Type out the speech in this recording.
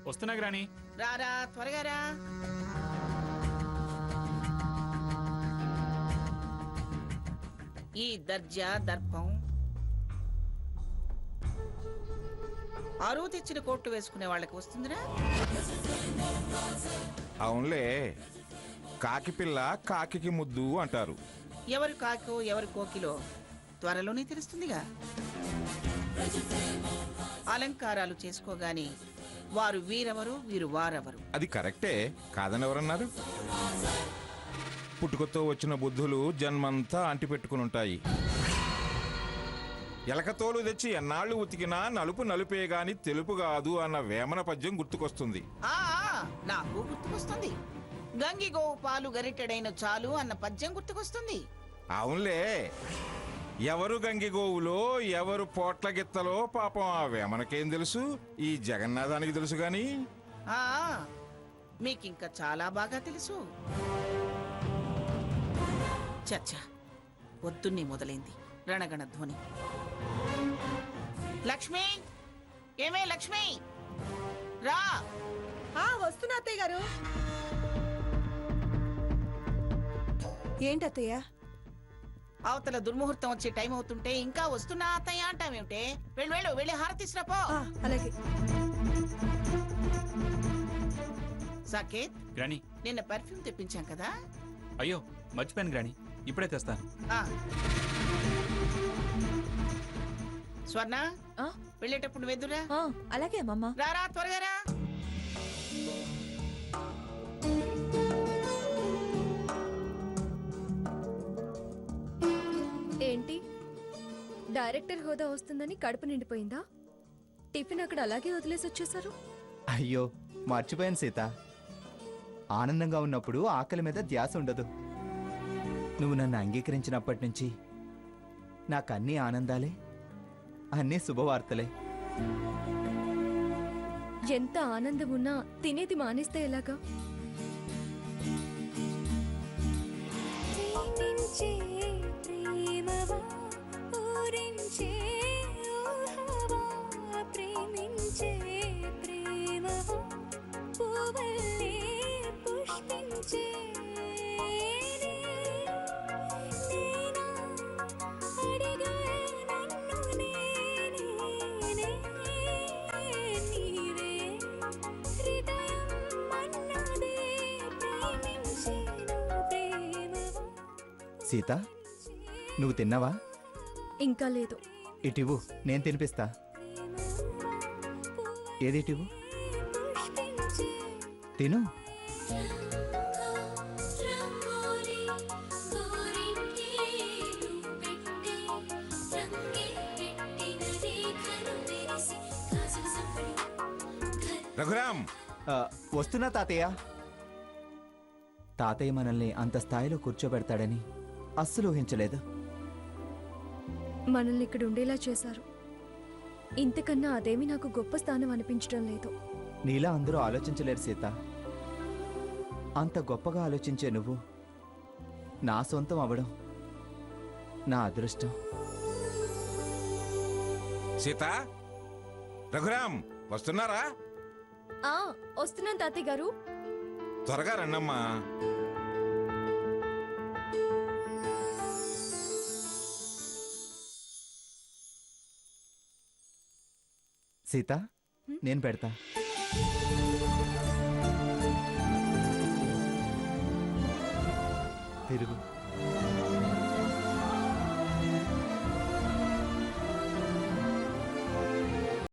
వస్తున్నా గ్రాని. రారా త్వరగా రా. ఈ దర్జా దర్పం అరువు తెచ్చిన కోట్లు వేసుకునే వాళ్ళకి వస్తుందిరా. అవునులే, కాకి పిల్ల కాకి ముద్దు అంటారు. ఎవరు కాకో ఎవరు కోకిలో త్వరలోనే తెలుస్తుందిగా. అలంకారాలు చేసుకోగాని వారు వీరెవరు వీరు వారెవరు. అది కరెక్టే, కాదని ఎవరన్నారు? పుట్టుకతో వచ్చిన బుద్ధులు జన్మంతా అంటిపెట్టుకుని ఉంటాయి. ఎలకతోలు తెచ్చి ఎన్నాళ్ళు ఉతికినా నలుపు నలుపే గాని తెలుపు కాదు అన్న వేమన పద్యం గుర్తుకొస్తుంది. నాకు గుర్తుకొస్తుంది. గంగి గోవు పాలు గరిటెడైన చాలు అన్న పద్యం గుర్తుకొస్తుంది. అవునులే, ఎవరు గంగి గోవులో ఎవరు పోట్ల గిత్తలో పాపం ఆ వేమనకేం తెలుసు, ఈ జగన్నాథానికి తెలుసు గాని. మీకింకా చాలా బాగా తెలుసు. చచ్చా, పొద్దున్నే మొదలైంది రణగణ ధ్వని. లక్ష్మి, ఏమే లక్ష్మి, రా. వస్తున్నా అత్తయ్య గారు. ఏంటత్తయ్య? అవతల దుర్ముహూర్తం వచ్చే టైం అవుతుంటే ఇంకా వస్తున్నా అత్తయ్య అంటావేమిటే? వెళ్ళు వెళ్ళు, వెళ్ళి హారతిసిరా పో. అలాగే. సాకేత్, గ్రాని. నిన్న పర్ఫ్యూమ్ తెప్పించాం కదా. అయ్యో మర్చిపోయాను గ్రాని, ఇప్పుడే తెస్తాను. స్వర్ణ, వెళ్ళేటప్పుడు వెదురా. అలాగే అమ్మమ్మ. రారా త్వరగా రా. ఏంటి, డైరెక్టర్ హోదా వస్తుందని కడుపు నిండిపోయిందా? టిఫిన్ అక్కడ అలాగే వదిలేసి వచ్చేసారు? అయ్యో మర్చిపోయాను సీత, ఆనందంగా ఉన్నప్పుడు ఆకలి మీద ధ్యాస ఉండదు. నువ్వు నన్ను అంగీకరించినప్పటి నుంచి నాకన్నీ ఆనందాలే, అన్నీ శుభవార్తలే. ఎంత ఆనందం ఉన్నా తినేది మానేస్తే ఎలాగా? సీత, నువ్వు తిన్నావా? ఇంకా లేదు. ఇటివు, నేను తినిపిస్తా. ఏదిటివు, తిను. రఘురామ్, వస్తున్నా తాతయ్య. తాతయ్య మనల్ని అంత స్థాయిలో కూర్చోబెడతాడని అస్సలు ఊహించలేదు. మనల్ని ఇక్కడ ఉండేలా చేశారు. ఇంతకన్నా అదేమి నాకు గొప్ప స్థానం అనిపించడం లేదు. నీలా అందరూ ఆలోచించలేరు సీత. అంత గొప్పగా ఆలోచించే నువ్వు నా సొంతం అవడం నా అదృష్టం. సీత, రఘురామ్ వస్తున్నారా? వస్తున్నాను తాతయ్య గారు. త్వరగా రండమ్మా. సీత, నేను పెడతా. తిరుగు.